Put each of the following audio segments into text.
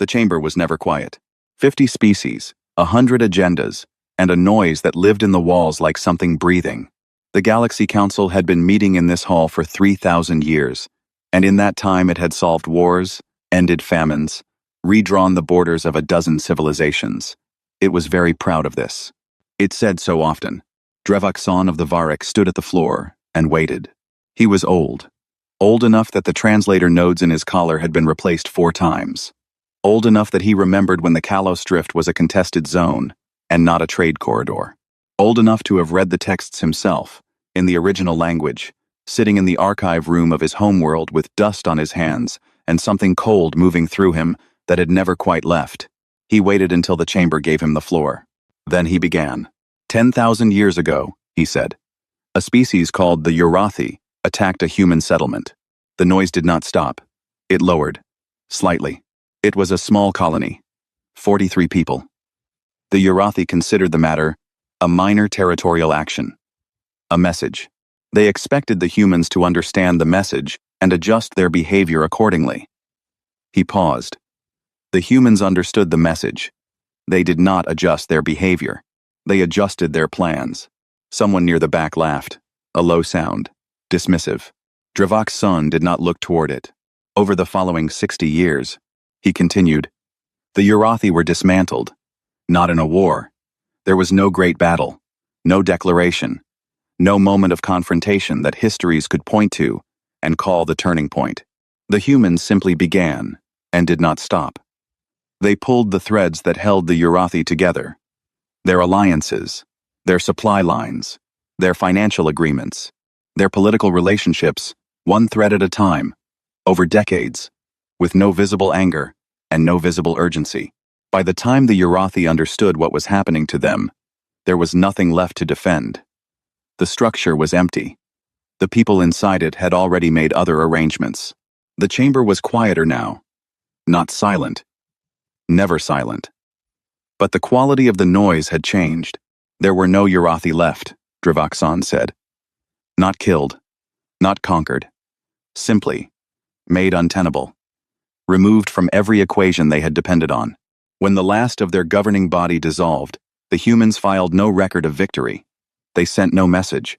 The chamber was never quiet. 50 species, 100 agendas, and a noise that lived in the walls like something breathing. The Galaxy Council had been meeting in this hall for 3,000 years, and in that time it had solved wars, ended famines, redrawn the borders of a dozen civilizations. It was very proud of this. It said so often. Drevok-san of the Varric stood at the floor and waited. He was old. Old enough that the translator nodes in his collar had been replaced 4 times. Old enough that he remembered when the Kalos Drift was a contested zone and not a trade corridor. Old enough to have read the texts himself, in the original language, sitting in the archive room of his homeworld with dust on his hands and something cold moving through him that had never quite left. He waited until the chamber gave him the floor. Then he began. 10,000 years ago, he said, a species called the Urathi attacked a human settlement. The noise did not stop. It lowered. Slightly. It was a small colony. 43 people. The Urathi considered the matter a minor territorial action. A message. They expected the humans to understand the message and adjust their behavior accordingly. He paused. The humans understood the message. They did not adjust their behavior. They adjusted their plans. Someone near the back laughed. A low sound. Dismissive. Drevok-san did not look toward it. Over the following 60 years, he continued, the Urathi were dismantled. Not in a war. There was no great battle. No declaration. No moment of confrontation that histories could point to and call the turning point. The humans simply began and did not stop. They pulled the threads that held the Urathi together. Their alliances, their supply lines, their financial agreements, their political relationships, one thread at a time, over decades, with no visible anger and no visible urgency. By the time the Urathi understood what was happening to them, there was nothing left to defend. The structure was empty. The people inside it had already made other arrangements. The chamber was quieter now. Not silent. Never silent. But the quality of the noise had changed. There were no Urathi left, Drevok-san said. Not killed. Not conquered. Simply made untenable. Removed from every equation they had depended on. When the last of their governing body dissolved, the humans filed no record of victory. They sent no message.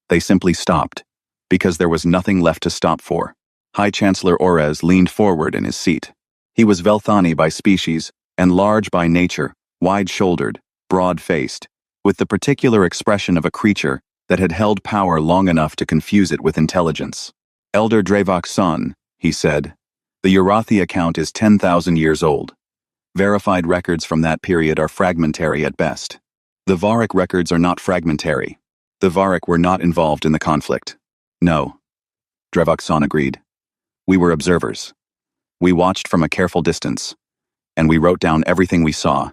They simply stopped, because there was nothing left to stop for. High Chancellor Orez leaned forward in his seat. He was Velthani by species, and large by nature, wide-shouldered, broad-faced, with the particular expression of a creature that had held power long enough to confuse it with intelligence. Elder Drevok-san, he said, the Urathi account is 10,000 years old. Verified records from that period are fragmentary at best. The Varric records are not fragmentary. The Varric were not involved in the conflict. No. Drevok-san agreed. We were observers. We watched from a careful distance, and we wrote down everything we saw,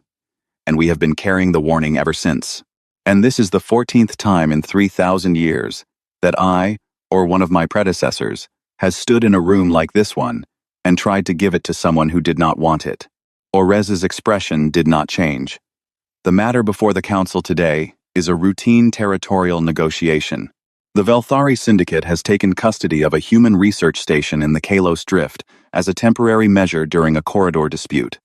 and we have been carrying the warning ever since. And this is the 14th time in 3,000 years that I, or one of my predecessors, has stood in a room like this one and tried to give it to someone who did not want it. Orez's expression did not change. The matter before the council today is a routine territorial negotiation. The Velthari Syndicate has taken custody of a human research station in the Kalos Drift as a temporary measure during a corridor dispute.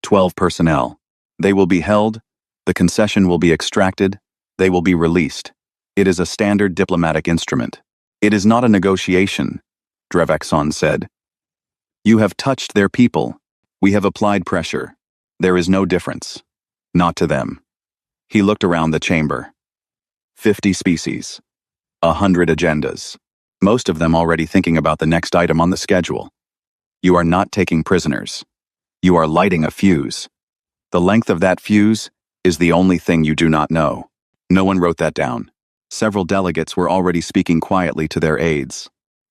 12 personnel. They will be held, the concession will be extracted, they will be released. It is a standard diplomatic instrument. It is not a negotiation, Drevok-san said. You have touched their people. We have applied pressure. There is no difference. Not to them. He looked around the chamber. 50 species. 100 agendas. Most of them already thinking about the next item on the schedule. You are not taking prisoners. You are lighting a fuse. The length of that fuse is the only thing you do not know. No one wrote that down. Several delegates were already speaking quietly to their aides.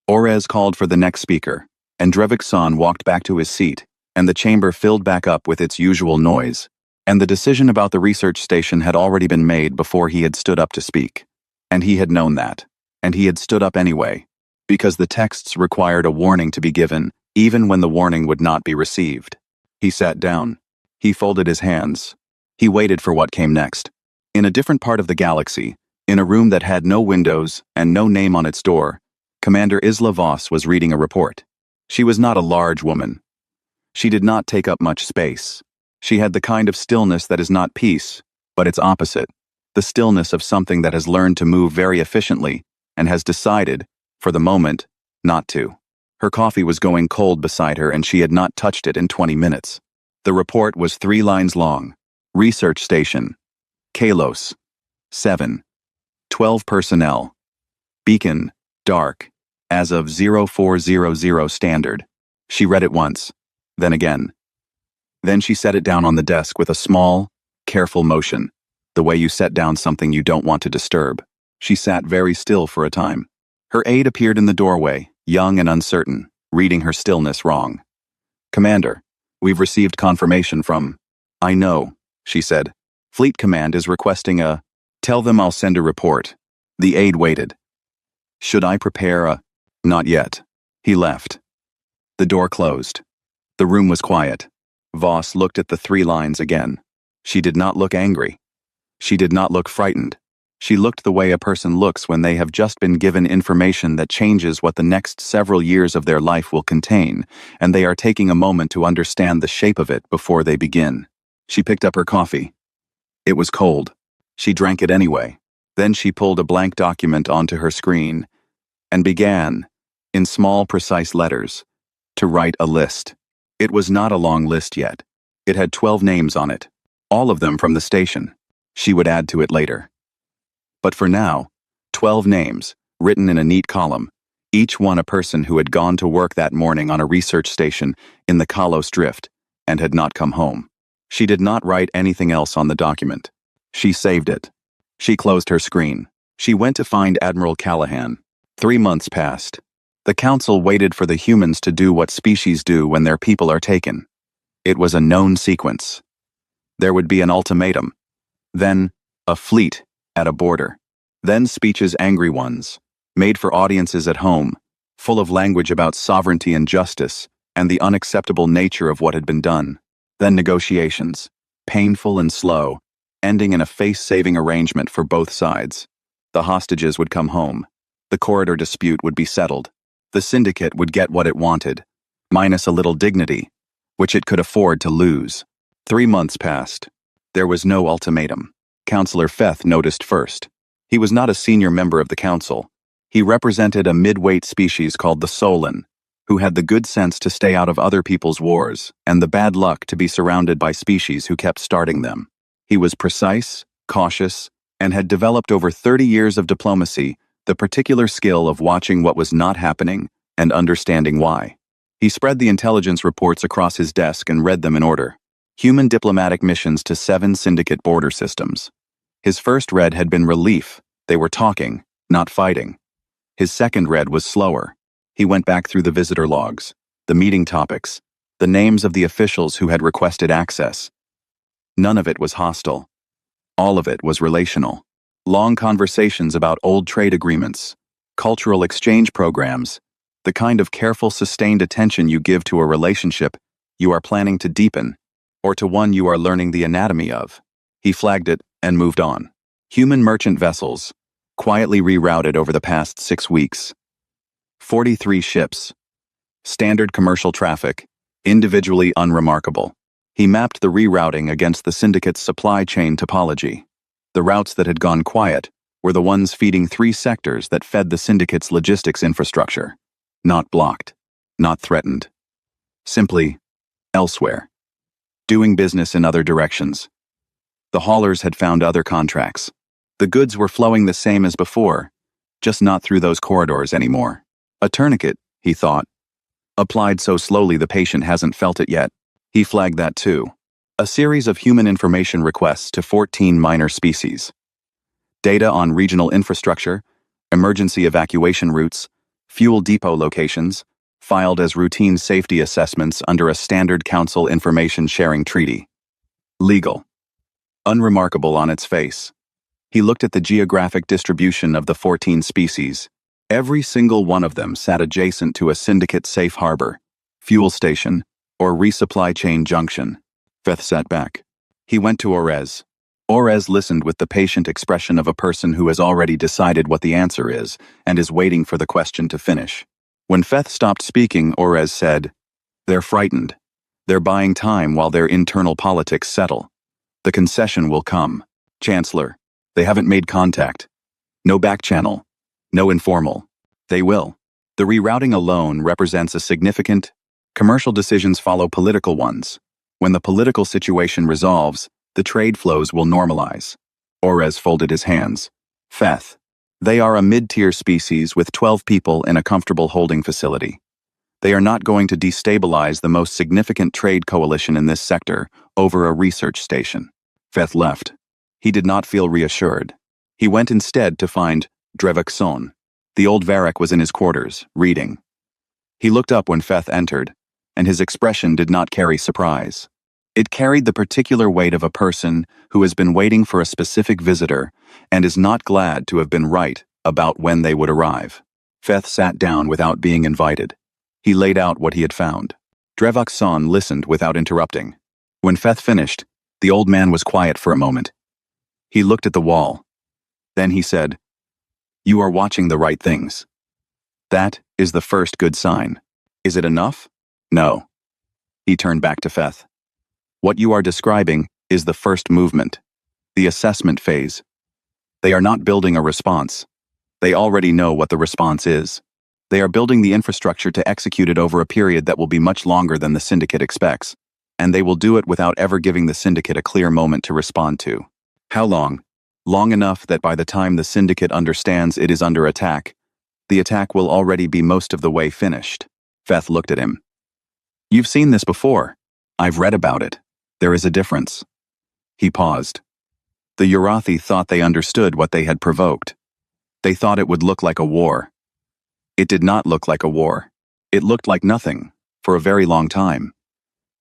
Orez called for the next speaker, and Drevok-san walked back to his seat, and the chamber filled back up with its usual noise. And the decision about the research station had already been made before he had stood up to speak. And he had known that. And he had stood up anyway, because the texts required a warning to be given, even when the warning would not be received. He sat down. He folded his hands. He waited for what came next. In a different part of the galaxy, in a room that had no windows and no name on its door, Commander Isla Voss was reading a report. She was not a large woman. She did not take up much space. She had the kind of stillness that is not peace, but its opposite, the stillness of something that has learned to move very efficiently and has decided, for the moment, not to. Her coffee was going cold beside her and she had not touched it in 20 minutes. The report was 3 lines long. Research station. Kalos. 7. 12 personnel. Beacon. Dark. As of 0400 standard. She read it once. Then again. Then she set it down on the desk with a small, careful motion, the way you set down something you don't want to disturb. She sat very still for a time. Her aide appeared in the doorway, young and uncertain, reading her stillness wrong. "Commander, we've received confirmation from—" "I know," she said. "Fleet Command is requesting a—" "Tell them I'll send a report." The aide waited. "Should I prepare a—" "Not yet." He left. The door closed. The room was quiet. Voss looked at the 3 lines again. She did not look angry. She did not look frightened. She looked the way a person looks when they have just been given information that changes what the next several years of their life will contain, and they are taking a moment to understand the shape of it before they begin. She picked up her coffee. It was cold. She drank it anyway. Then she pulled a blank document onto her screen and began, in small, precise letters, to write a list. It was not a long list yet. It had 12 names on it, all of them from the station. She would add to it later. But for now, 12 names, written in a neat column, each one a person who had gone to work that morning on a research station in the Kalos Drift and had not come home. She did not write anything else on the document. She saved it. She closed her screen. She went to find Admiral Callahan. 3 months passed. The Council waited for the humans to do what species do when their people are taken. It was a known sequence. There would be an ultimatum. Then, a fleet at a border. Then speeches, angry ones, made for audiences at home, full of language about sovereignty and justice, and the unacceptable nature of what had been done. Then negotiations, painful and slow, ending in a face-saving arrangement for both sides. The hostages would come home. The corridor dispute would be settled. The syndicate would get what it wanted, minus a little dignity, which it could afford to lose. 3 months passed. There was no ultimatum. Councillor Feth noticed first. He was not a senior member of the council. He represented a mid-weight species called the Solon, who had the good sense to stay out of other people's wars and the bad luck to be surrounded by species who kept starting them. He was precise, cautious, and had developed over 30 years of diplomacy the particular skill of watching what was not happening and understanding why. He spread the intelligence reports across his desk and read them in order. Human diplomatic missions to 7 syndicate border systems. His first read had been relief. They were talking, not fighting. His second read was slower. He went back through the visitor logs, the meeting topics, the names of the officials who had requested access. None of it was hostile. All of it was relational. Long conversations about old trade agreements, cultural exchange programs, the kind of careful, sustained attention you give to a relationship you are planning to deepen, or to one you are learning the anatomy of. He flagged it and moved on. Human merchant vessels, quietly rerouted over the past 6 weeks. 43 ships. Standard commercial traffic, individually unremarkable. He mapped the rerouting against the syndicate's supply chain topology. The routes that had gone quiet were the ones feeding 3 sectors that fed the syndicate's logistics infrastructure. Not blocked, not threatened. Simply elsewhere. Doing business in other directions. The haulers had found other contracts. The goods were flowing the same as before, just not through those corridors anymore. A tourniquet, he thought. Applied so slowly the patient hasn't felt it yet. He flagged that too. A series of human information requests to 14 minor species. Data on regional infrastructure, emergency evacuation routes, fuel depot locations, filed as routine safety assessments under a standard council information sharing treaty. Legal. Unremarkable on its face. He looked at the geographic distribution of the 14 species. Every single one of them sat adjacent to a syndicate safe harbor, fuel station, or resupply chain junction. Feth sat back. He went to Orez. Orez listened with the patient expression of a person who has already decided what the answer is and is waiting for the question to finish. When Feth stopped speaking, Orez said, "They're frightened. They're buying time while their internal politics settle. The concession will come. Chancellor, they haven't made contact. No back channel. No informal. They will. The rerouting alone represents a significant. Commercial decisions follow political ones. When the political situation resolves, the trade flows will normalize. Orez folded his hands. Feth. They are a mid-tier species with 12 people in a comfortable holding facility. They are not going to destabilize the most significant trade coalition in this sector over a research station. Feth left. He did not feel reassured. He went instead to find Drevakson. The old Varric was in his quarters, reading. He looked up when Feth entered, and his expression did not carry surprise. It carried the particular weight of a person who has been waiting for a specific visitor and is not glad to have been right about when they would arrive. Feth sat down without being invited. He laid out what he had found. Drevakson listened without interrupting. When Feth finished, the old man was quiet for a moment. He looked at the wall. Then he said, "You are watching the right things. That is the first good sign. Is it enough? No." He turned back to Feth. "What you are describing is the first movement, the assessment phase. They are not building a response. They already know what the response is. They are building the infrastructure to execute it over a period that will be much longer than the syndicate expects, and they will do it without ever giving the syndicate a clear moment to respond to. How long? Long enough that by the time the syndicate understands it is under attack, the attack will already be most of the way finished." Feth looked at him. "You've seen this before. I've read about it. There is a difference." He paused. The Urathi thought they understood what they had provoked. They thought it would look like a war. It did not look like a war. It looked like nothing, for a very long time.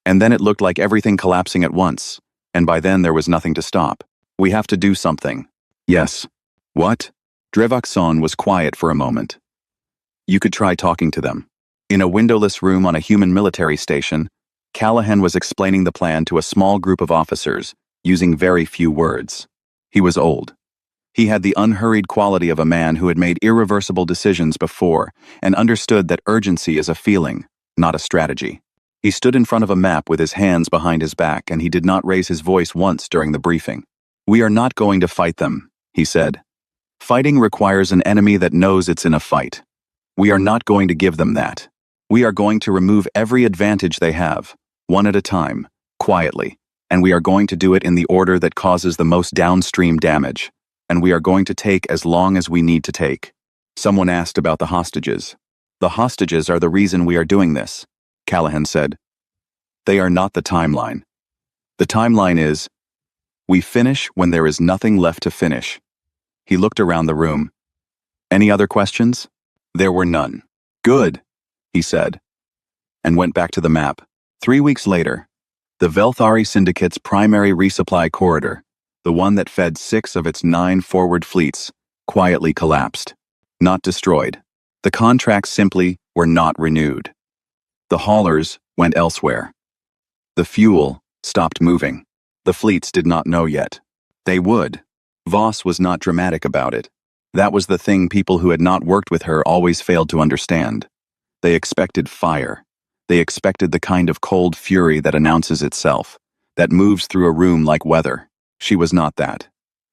And then it looked like everything collapsing at once, and by then there was nothing to stop. "We have to do something." "Yes." "What?" Drevakson was quiet for a moment. "You could try talking to them." In a windowless room on a human military station, Callahan was explaining the plan to a small group of officers, using very few words. He was old. He had the unhurried quality of a man who had made irreversible decisions before and understood that urgency is a feeling, not a strategy. He stood in front of a map with his hands behind his back, and he did not raise his voice once during the briefing. "We are not going to fight them," he said. "Fighting requires an enemy that knows it's in a fight. We are not going to give them that. We are going to remove every advantage they have, one at a time, quietly, and we are going to do it in the order that causes the most downstream damage, and we are going to take as long as we need to take." Someone asked about the hostages. "The hostages are the reason we are doing this," Callahan said. "They are not the timeline. The timeline is, we finish when there is nothing left to finish." He looked around the room. "Any other questions?" There were none. "Good," he said, and went back to the map. 3 weeks later, the Velthari Syndicate's primary resupply corridor, the one that fed 6 of its 9 forward fleets, quietly collapsed. Not destroyed. The contracts simply were not renewed. The haulers went elsewhere. The fuel stopped moving. The fleets did not know yet. They would. Voss was not dramatic about it. That was the thing people who had not worked with her always failed to understand. They expected fire. They expected the kind of cold fury that announces itself, that moves through a room like weather. She was not that.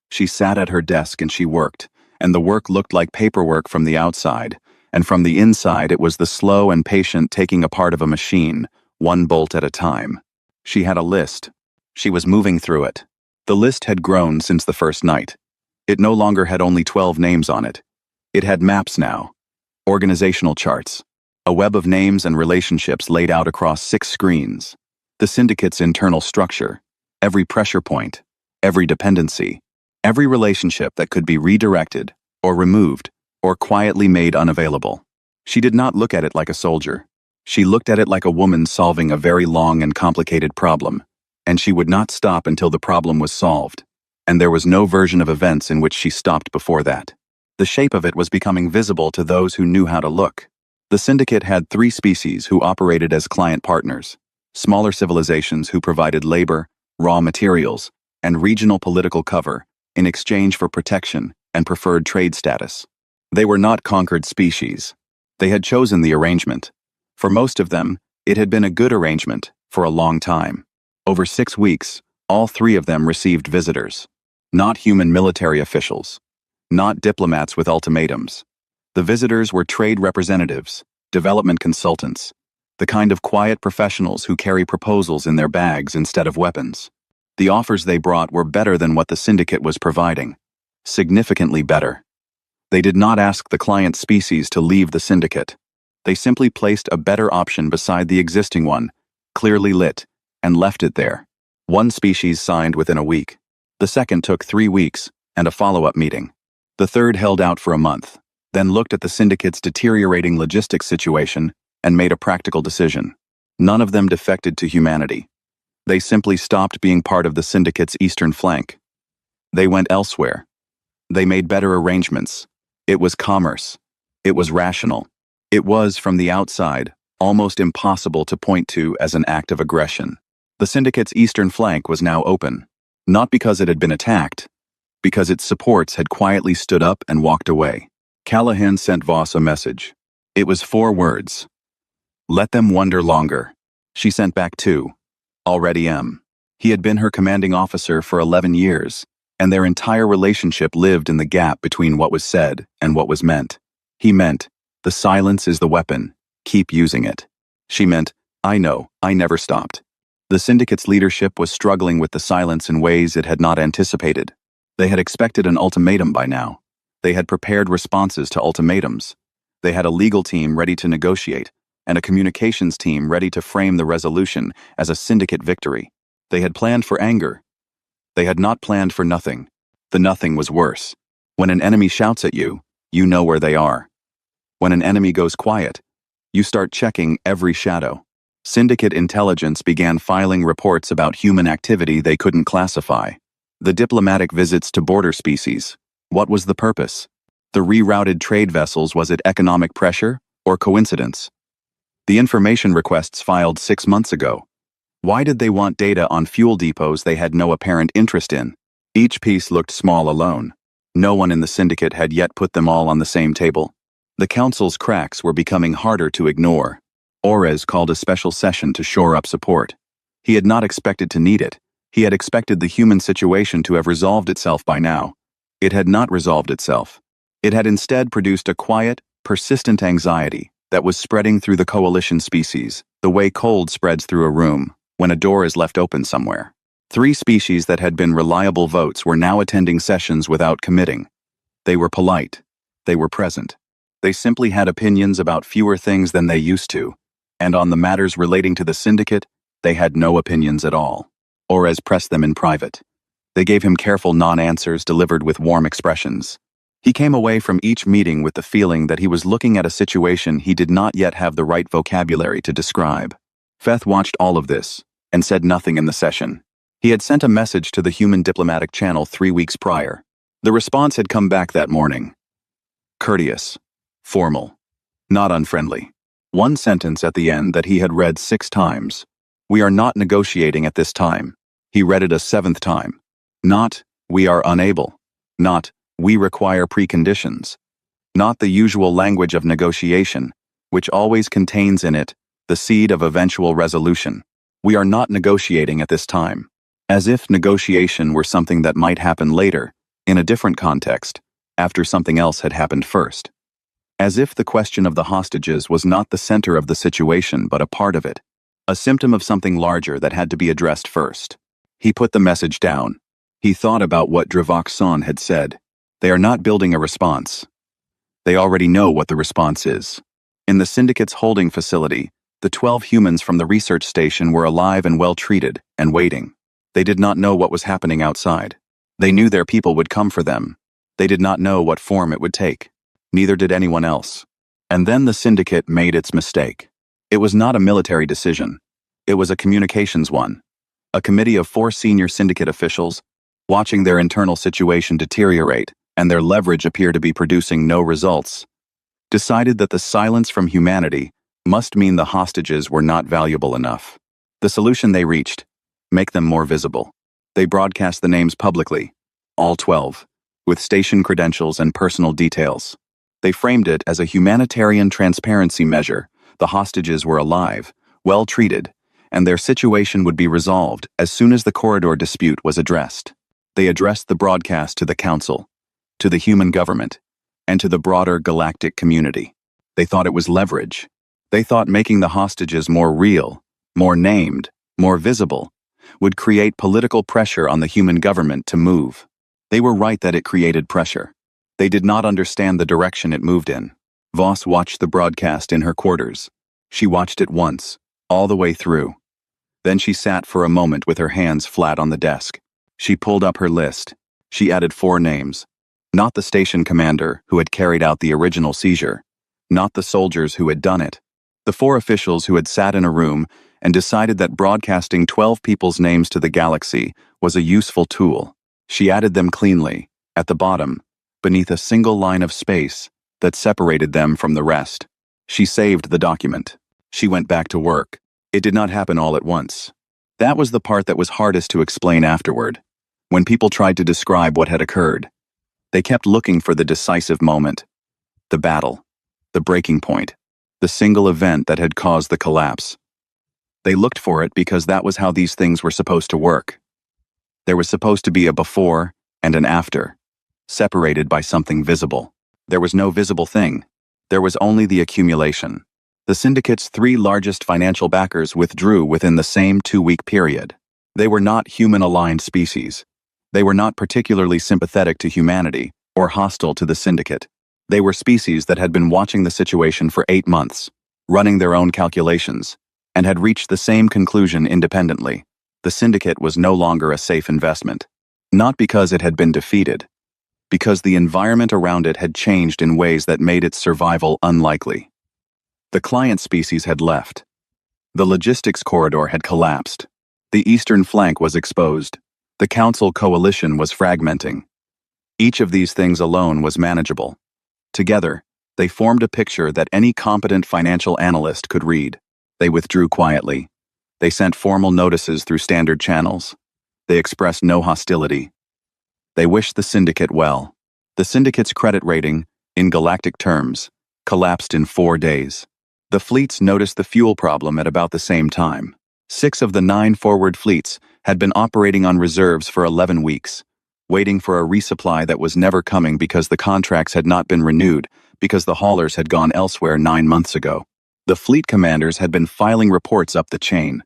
She sat at her desk and she worked, and the work looked like paperwork from the outside, and from the inside it was the slow and patient taking apart of a machine, one bolt at a time. She had a list. She was moving through it. The list had grown since the first night. It no longer had only 12 names on it. It had maps now, organizational charts, a web of names and relationships laid out across 6 screens, the syndicate's internal structure, every pressure point, every dependency, every relationship that could be redirected, or removed, or quietly made unavailable. She did not look at it like a soldier. She looked at it like a woman solving a very long and complicated problem, and she would not stop until the problem was solved, and there was no version of events in which she stopped before that. The shape of it was becoming visible to those who knew how to look. The syndicate had 3 species who operated as client partners, smaller civilizations who provided labor, raw materials, and regional political cover in exchange for protection and preferred trade status. They were not conquered species. They had chosen the arrangement. For most of them, it had been a good arrangement, For a long time. Over 6 weeks, all 3 of them received visitors. Not human military officials. Not diplomats with ultimatums. The visitors were trade representatives, development consultants, the kind of quiet professionals who carry proposals in their bags instead of weapons. The offers they brought were better than what the syndicate was providing. Significantly better. They did not ask the client species to leave the syndicate. They simply placed a better option beside the existing one, clearly lit, and left it there. One species signed within a week. The second took 3 weeks, and a follow-up meeting. The third held out for a month, then looked at the syndicate's deteriorating logistics situation and made a practical decision. None of them defected to humanity. They simply stopped being part of the syndicate's eastern flank. They went elsewhere. They made better arrangements. It was commerce. It was rational. It was, from the outside, almost impossible to point to as an act of aggression. The syndicate's eastern flank was now open, not because it had been attacked, because its supports had quietly stood up and walked away. Callahan sent Voss a message. It was 4 words. Let them wonder longer. She sent back 2. Already M. He had been her commanding officer for 11 years, and their entire relationship lived in the gap between what was said and what was meant. He meant, the silence is the weapon, keep using it. She meant, I know, I never stopped. The syndicate's leadership was struggling with the silence in ways it had not anticipated. They had expected an ultimatum by now. They had prepared responses to ultimatums. They had a legal team ready to negotiate, and a communications team ready to frame the resolution as a syndicate victory. They had planned for anger. They had not planned for nothing. The nothing was worse. When an enemy shouts at you, you know where they are. When an enemy goes quiet, you start checking every shadow. Syndicate intelligence began filing reports about human activity they couldn't classify. The diplomatic visits to border species. What was the purpose? The rerouted trade vessels, was it economic pressure or coincidence? The information requests filed 6 months ago. Why did they want data on fuel depots they had no apparent interest in? Each piece looked small alone. No one in the syndicate had yet put them all on the same table. The council's cracks were becoming harder to ignore. Orez called a special session to shore up support. He had not expected to need it. He had expected the human situation to have resolved itself by now. It had not resolved itself. It had instead produced a quiet, persistent anxiety that was spreading through the coalition species, the way cold spreads through a room when a door is left open somewhere. 3 species that had been reliable votes were now attending sessions without committing. They were polite. They were present. They simply had opinions about fewer things than they used to, and on the matters relating to the syndicate, they had no opinions at all. Orez pressed them in private. They gave him careful non-answers delivered with warm expressions. He came away from each meeting with the feeling that he was looking at a situation he did not yet have the right vocabulary to describe. Feth watched all of this, and said nothing in the session. He had sent a message to the human diplomatic channel 3 weeks prior. The response had come back that morning. Courteous. Formal. Not unfriendly. One sentence at the end that he had read 6 times. We are not negotiating at this time. He read it a 7th time. Not, we are unable. Not, we require preconditions. Not the usual language of negotiation, which always contains in it the seed of eventual resolution. We are not negotiating at this time. As if negotiation were something that might happen later, in a different context, after something else had happened first. As if the question of the hostages was not the center of the situation but a part of it, a symptom of something larger that had to be addressed first. He put the message down. He thought about what Dravoxon had said. They are not building a response. They already know what the response is. In the syndicate's holding facility, the 12 humans from the research station were alive and well treated, and waiting. They did not know what was happening outside. They knew their people would come for them. They did not know what form it would take. Neither did anyone else. And then the syndicate made its mistake. It was not a military decision. It was a communications one. A committee of 4 senior syndicate officials, watching their internal situation deteriorate and their leverage appear to be producing no results, decided that the silence from humanity must mean the hostages were not valuable enough. The solution they reached: make them more visible. They broadcast the names publicly, all 12, with station credentials and personal details. They framed it as a humanitarian transparency measure. The hostages were alive, well treated, and their situation would be resolved as soon as the corridor dispute was addressed. They addressed the broadcast to the council, to the human government, and to the broader galactic community. They thought it was leverage. They thought making the hostages more real, more named, more visible, would create political pressure on the human government to move. They were right that it created pressure. They did not understand the direction it moved in. Voss watched the broadcast in her quarters. She watched it once, all the way through. Then she sat for a moment with her hands flat on the desk. She pulled up her list. She added 4 names. Not the station commander who had carried out the original seizure. Not the soldiers who had done it. The 4 officials who had sat in a room and decided that broadcasting 12 people's names to the galaxy was a useful tool. She added them cleanly, at the bottom, beneath a single line of space that separated them from the rest. She saved the document. She went back to work. It did not happen all at once. That was the part that was hardest to explain afterward. When people tried to describe what had occurred, they kept looking for the decisive moment, the battle, the breaking point, the single event that had caused the collapse. They looked for it because that was how these things were supposed to work. There was supposed to be a before and an after, separated by something visible. There was no visible thing. There was only the accumulation. The syndicate's 3 largest financial backers withdrew within the same 2-week period. They were not human-aligned species. They were not particularly sympathetic to humanity or hostile to the syndicate. They were species that had been watching the situation for 8 months, running their own calculations, and had reached the same conclusion independently. The syndicate was no longer a safe investment. Not because it had been defeated, because the environment around it had changed in ways that made its survival unlikely. The client species had left. The logistics corridor had collapsed. The eastern flank was exposed. The council coalition was fragmenting. Each of these things alone was manageable. Together, they formed a picture that any competent financial analyst could read. They withdrew quietly. They sent formal notices through standard channels. They expressed no hostility. They wished the syndicate well. The syndicate's credit rating, in galactic terms, collapsed in 4 days. The fleets noticed the fuel problem at about the same time. 6 of the 9 forward fleets had been operating on reserves for 11 weeks, waiting for a resupply that was never coming because the contracts had not been renewed, because the haulers had gone elsewhere 9 months ago. The fleet commanders had been filing reports up the chain.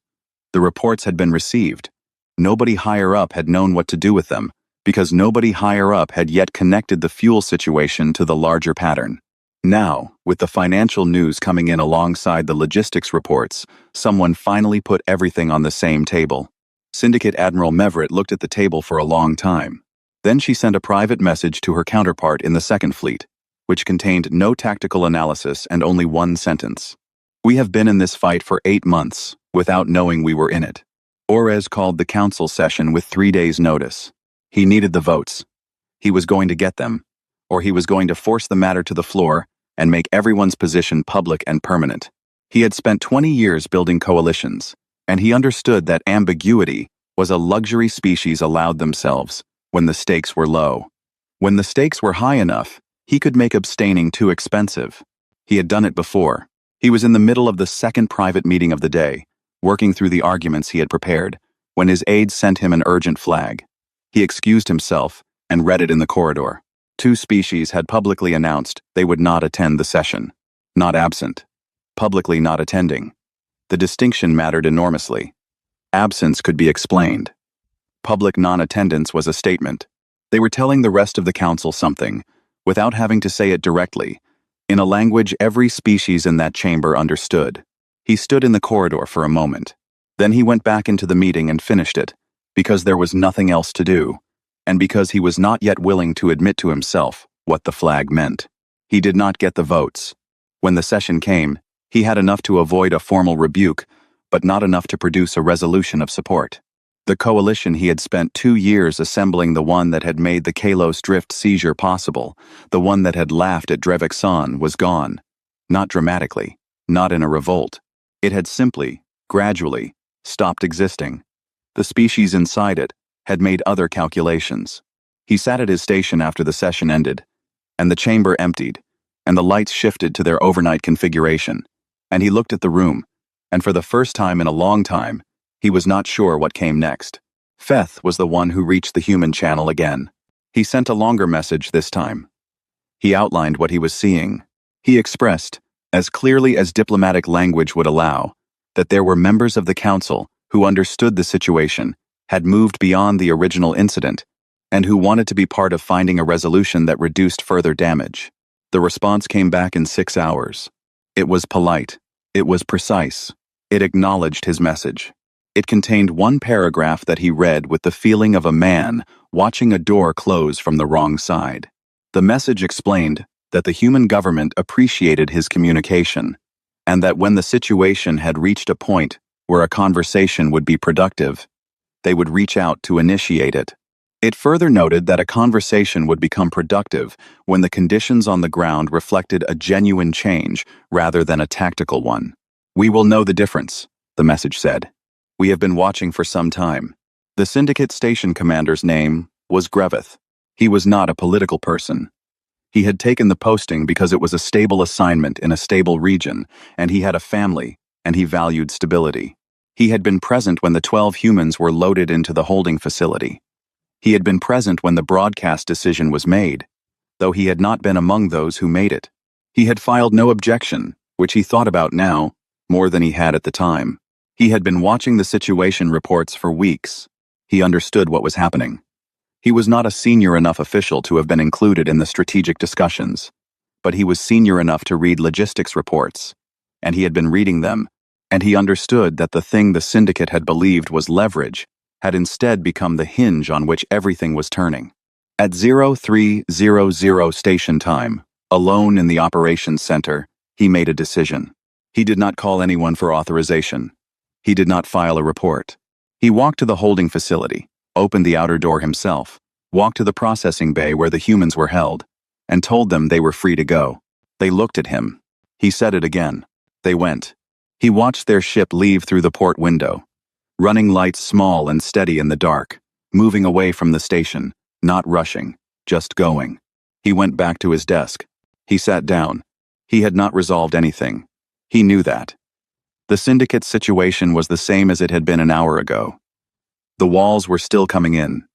The reports had been received. Nobody higher up had known what to do with them, because nobody higher up had yet connected the fuel situation to the larger pattern. Now, with the financial news coming in alongside the logistics reports, someone finally put everything on the same table. Syndicate Admiral Mevrit looked at the table for a long time. Then she sent a private message to her counterpart in the Second Fleet, which contained no tactical analysis and only 1 sentence. "We have been in this fight for 8 months, without knowing we were in it." Orez called the council session with 3 days' notice. He needed the votes. He was going to get them, or he was going to force the matter to the floor and make everyone's position public and permanent. He had spent 20 years building coalitions, and he understood that ambiguity was a luxury species allowed themselves when the stakes were low. When the stakes were high enough, he could make abstaining too expensive. He had done it before. He was in the middle of the second private meeting of the day, working through the arguments he had prepared, when his aides sent him an urgent flag. He excused himself and read it in the corridor. 2 species had publicly announced they would not attend the session. Not absent. Publicly not attending. The distinction mattered enormously. Absence could be explained. Public non-attendance was a statement. They were telling the rest of the council something, without having to say it directly, in a language every species in that chamber understood. He stood in the corridor for a moment. Then he went back into the meeting and finished it, because there was nothing else to do, and because he was not yet willing to admit to himself what the flag meant. He did not get the votes. When the session came, he had enough to avoid a formal rebuke, but not enough to produce a resolution of support. The coalition he had spent 2 years assembling, the one that had made the Kalos Drift seizure possible, the one that had laughed at Drevixon, was gone. Not dramatically, not in a revolt. It had simply, gradually, stopped existing. The species inside it had made other calculations. He sat at his station after the session ended, and the chamber emptied, and the lights shifted to their overnight configuration, and he looked at the room, and for the first time in a long time, he was not sure what came next. Feth was the one who reached the human channel again. He sent a longer message this time. He outlined what he was seeing. He expressed, as clearly as diplomatic language would allow, that there were members of the council who understood the situation, had moved beyond the original incident, and who wanted to be part of finding a resolution that reduced further damage. The response came back in 6 hours. It was polite. It was precise. It acknowledged his message. It contained one paragraph that he read with the feeling of a man watching a door close from the wrong side. The message explained that the human government appreciated his communication, and that when the situation had reached a point where a conversation would be productive, they would reach out to initiate it. It further noted that a conversation would become productive when the conditions on the ground reflected a genuine change rather than a tactical one. "We will know the difference," the message said. "We have been watching for some time." The syndicate station commander's name was Greveth. He was not a political person. He had taken the posting because it was a stable assignment in a stable region, and he had a family, and he valued stability. He had been present when the 12 humans were loaded into the holding facility. He had been present when the broadcast decision was made, though he had not been among those who made it. He had filed no objection, which he thought about now, more than he had at the time. He had been watching the situation reports for weeks. He understood what was happening. He was not a senior enough official to have been included in the strategic discussions, but he was senior enough to read logistics reports, and he had been reading them, and he understood that the thing the syndicate had believed was leverage had instead become the hinge on which everything was turning. At 0300 station time, alone in the operations center, he made a decision. He did not call anyone for authorization. He did not file a report. He walked to the holding facility, opened the outer door himself, walked to the processing bay where the humans were held, and told them they were free to go. They looked at him. He said it again. They went. He watched their ship leave through the port window, running lights small and steady in the dark, moving away from the station, not rushing, just going. He went back to his desk. He sat down. He had not resolved anything. He knew that. The syndicate's situation was the same as it had been an hour ago. The walls were still coming in.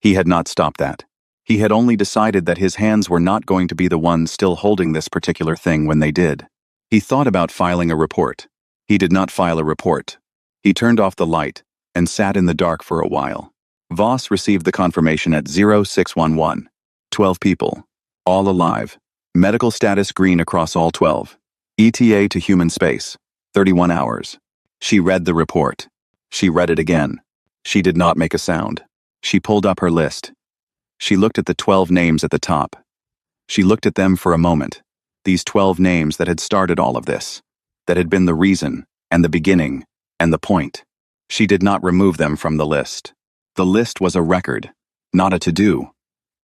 He had not stopped that. He had only decided that his hands were not going to be the ones still holding this particular thing when they did. He thought about filing a report. He did not file a report. He turned off the light and sat in the dark for a while. Voss received the confirmation at 0611. 12 people. All alive. Medical status green across all 12. ETA to human space. 31 hours. She read the report. She read it again. She did not make a sound. She pulled up her list. She looked at the 12 names at the top. She looked at them for a moment. These 12 names that had started all of this. That had been the reason, and the beginning, and the point. She did not remove them from the list. The list was a record, not a to-do.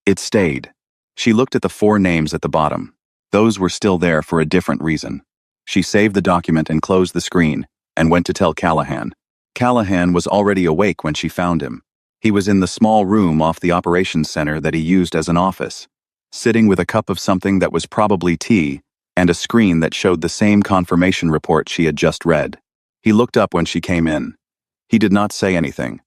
It stayed. She looked at the 4 names at the bottom. Those were still there for a different reason. She saved the document and closed the screen, and went to tell Callahan. Callahan was already awake when she found him. He was in the small room off the operations center that he used as an office, sitting with a cup of something that was probably tea, and a screen that showed the same confirmation report she had just read. He looked up when she came in. He did not say anything.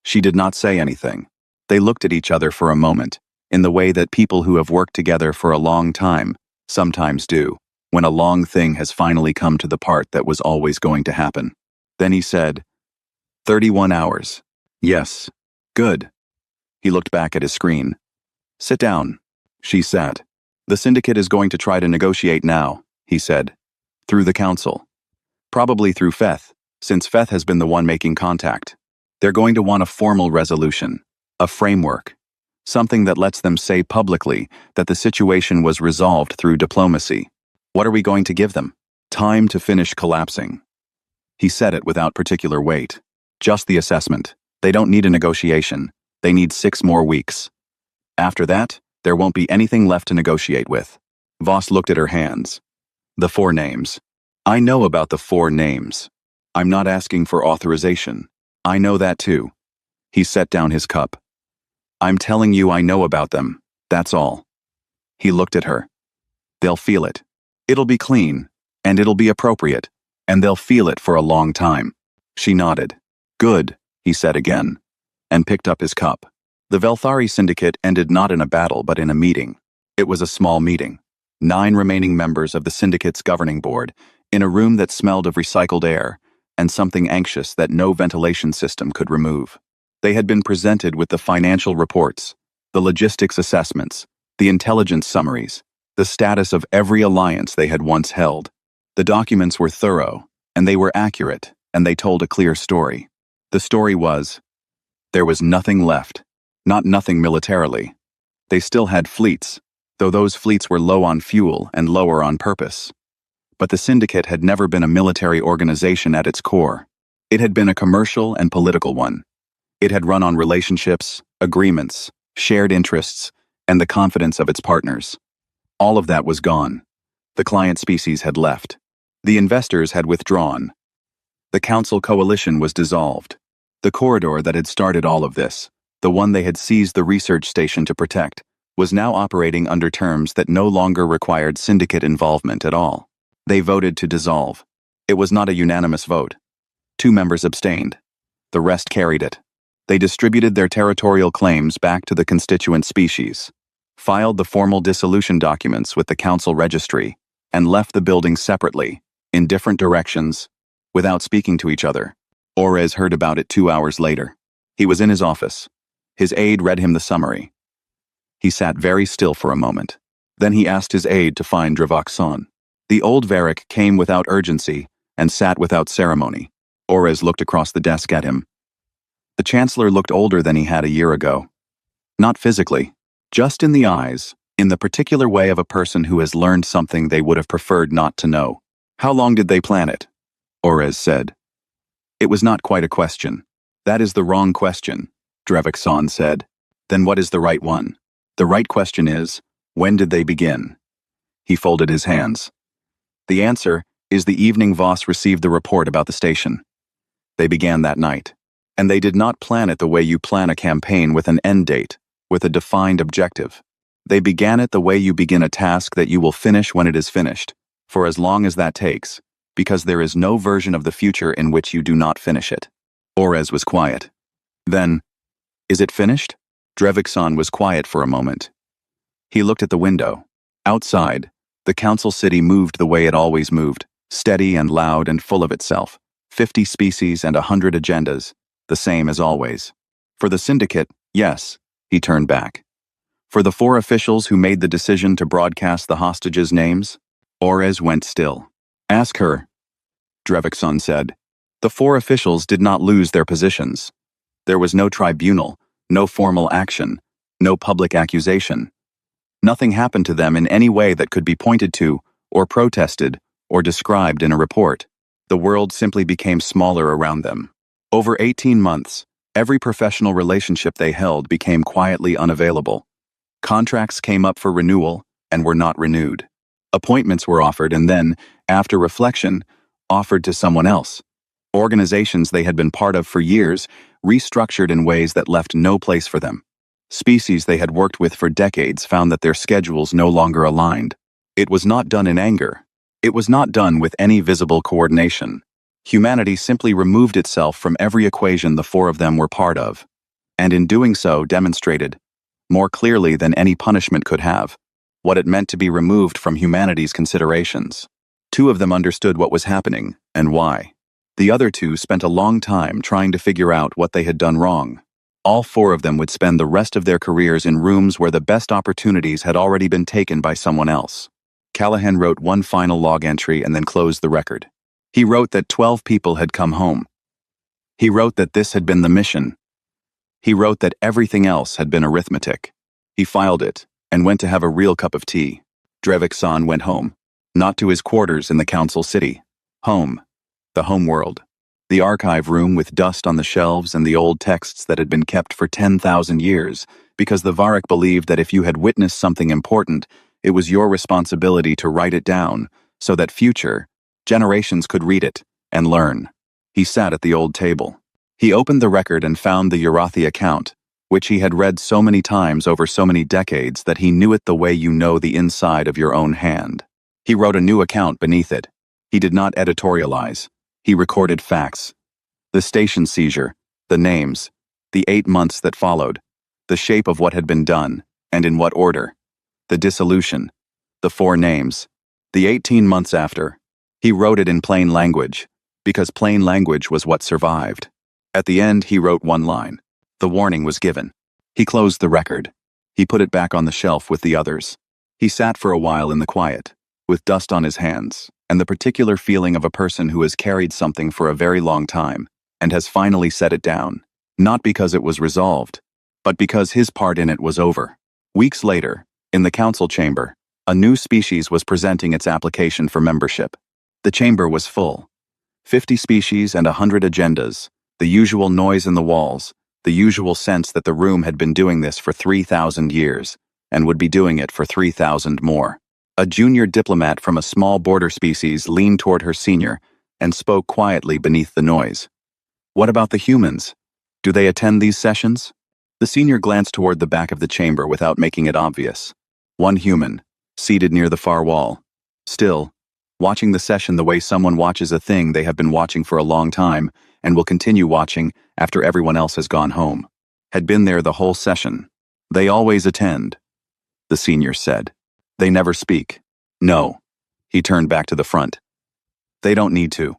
She did not say anything. They looked at each other for a moment, in the way that people who have worked together for a long time sometimes do, when a long thing has finally come to the part that was always going to happen. Then he said, 31 hours. Yes. Good. He looked back at his screen. Sit down. She sat. The syndicate is going to try to negotiate now, he said. Through the council. Probably through Feth, since Feth has been the one making contact. They're going to want a formal resolution, a framework, something that lets them say publicly that the situation was resolved through diplomacy. What are we going to give them? Time to finish collapsing. He said it without particular weight. Just the assessment. They don't need a negotiation. They need 6 more weeks. After that, there won't be anything left to negotiate with. Voss looked at her hands. The 4 names. I know about the 4 names. I'm not asking for authorization. I know that too. He set down his cup. I'm telling you I know about them. That's all. He looked at her. They'll feel it. It'll be clean, and it'll be appropriate, and they'll feel it for a long time. She nodded. Good, he said again, and picked up his cup. The Velthari Syndicate ended not in a battle but in a meeting. It was a small meeting. 9 remaining members of the syndicate's governing board, in a room that smelled of recycled air, and something anxious that no ventilation system could remove. They had been presented with the financial reports, the logistics assessments, the intelligence summaries, the status of every alliance they had once held. The documents were thorough, and they were accurate, and they told a clear story. The story was, there was nothing left, not nothing militarily. They still had fleets, though those fleets were low on fuel and lower on purpose. But the syndicate had never been a military organization at its core. It had been a commercial and political one. It had run on relationships, agreements, shared interests, and the confidence of its partners. All of that was gone. The client species had left. The investors had withdrawn. The council coalition was dissolved. The corridor that had started all of this, the one they had seized the research station to protect, was now operating under terms that no longer required syndicate involvement at all. They voted to dissolve. It was not a unanimous vote. 2 members abstained. The rest carried it. They distributed their territorial claims back to the constituent species, filed the formal dissolution documents with the council registry, and left the building separately, in different directions, without speaking to each other. Orez heard about it 2 hours later. He was in his office. His aide read him the summary. He sat very still for a moment. Then he asked his aide to find Dravaxon. The old Varric came without urgency and sat without ceremony. Orez looked across the desk at him. The Chancellor looked older than he had a year ago. Not physically, just in the eyes, in the particular way of a person who has learned something they would have preferred not to know. How long did they plan it? Orez said. It was not quite a question. That is the wrong question, Dravaxon said. Then what is the right one? The right question is, when did they begin? He folded his hands. The answer is the evening Voss received the report about the station. They began that night. And they did not plan it the way you plan a campaign with an end date, with a defined objective. They began it the way you begin a task that you will finish when it is finished, for as long as that takes, because there is no version of the future in which you do not finish it. Orez was quiet. Then, is it finished? Dravaxon was quiet for a moment. He looked at the window. Outside, the council city moved the way it always moved, steady and loud and full of itself. 50 species and 100 agendas, the same as always. For the syndicate, yes, he turned back. For the 4 officials who made the decision to broadcast the hostages' names, Orez went still. Ask her, Dravaxon said. The 4 officials did not lose their positions. There was no tribunal, no formal action, no public accusation. Nothing happened to them in any way that could be pointed to, or protested, or described in a report. The world simply became smaller around them. Over 18 months, every professional relationship they held became quietly unavailable. Contracts came up for renewal and were not renewed. Appointments were offered and then, after reflection, offered to someone else. Organizations they had been part of for years restructured in ways that left no place for them. Species they had worked with for decades found that their schedules no longer aligned. It was not done in anger. It was not done with any visible coordination. Humanity simply removed itself from every equation the 4 of them were part of, and in doing so demonstrated, more clearly than any punishment could have, what it meant to be removed from humanity's considerations. 2 of them understood what was happening, and why. The other 2 spent a long time trying to figure out what they had done wrong. All 4 of them would spend the rest of their careers in rooms where the best opportunities had already been taken by someone else. Callahan wrote one final log entry and then closed the record. He wrote that 12 people had come home. He wrote that this had been the mission. He wrote that everything else had been arithmetic. He filed it and went to have a real cup of tea. Dravaxon went home, not to his quarters in the council city. Home, the home world, the archive room with dust on the shelves and the old texts that had been kept for 10,000 years, because the Varric believed that if you had witnessed something important, it was your responsibility to write it down so that future generations could read it and learn. He sat at the old table. He opened the record and found the Urathi account, which he had read so many times over so many decades that he knew it the way you know the inside of your own hand. He wrote a new account beneath it. He did not editorialize. He recorded facts. The station seizure, the names, the 8 months that followed, the shape of what had been done, and in what order, the dissolution, the 4 names, the 18 months after. He wrote it in plain language, because plain language was what survived. At the end, he wrote one line. The warning was given. He closed the record. He put it back on the shelf with the others. He sat for a while in the quiet, with dust on his hands, and the particular feeling of a person who has carried something for a very long time, and has finally set it down, not because it was resolved, but because his part in it was over. Weeks later, in the council chamber, a new species was presenting its application for membership. The chamber was full. 50 species and 100 agendas, the usual noise in the walls, the usual sense that the room had been doing this for 3,000 years, and would be doing it for 3,000 more. A junior diplomat from a small border species leaned toward her senior and spoke quietly beneath the noise. What about the humans? Do they attend these sessions? The senior glanced toward the back of the chamber without making it obvious. One human, seated near the far wall, still, watching the session the way someone watches a thing they have been watching for a long time and will continue watching after everyone else has gone home. Had been there the whole session. They always attend, the senior said. They never speak. No. He turned back to the front. They don't need to.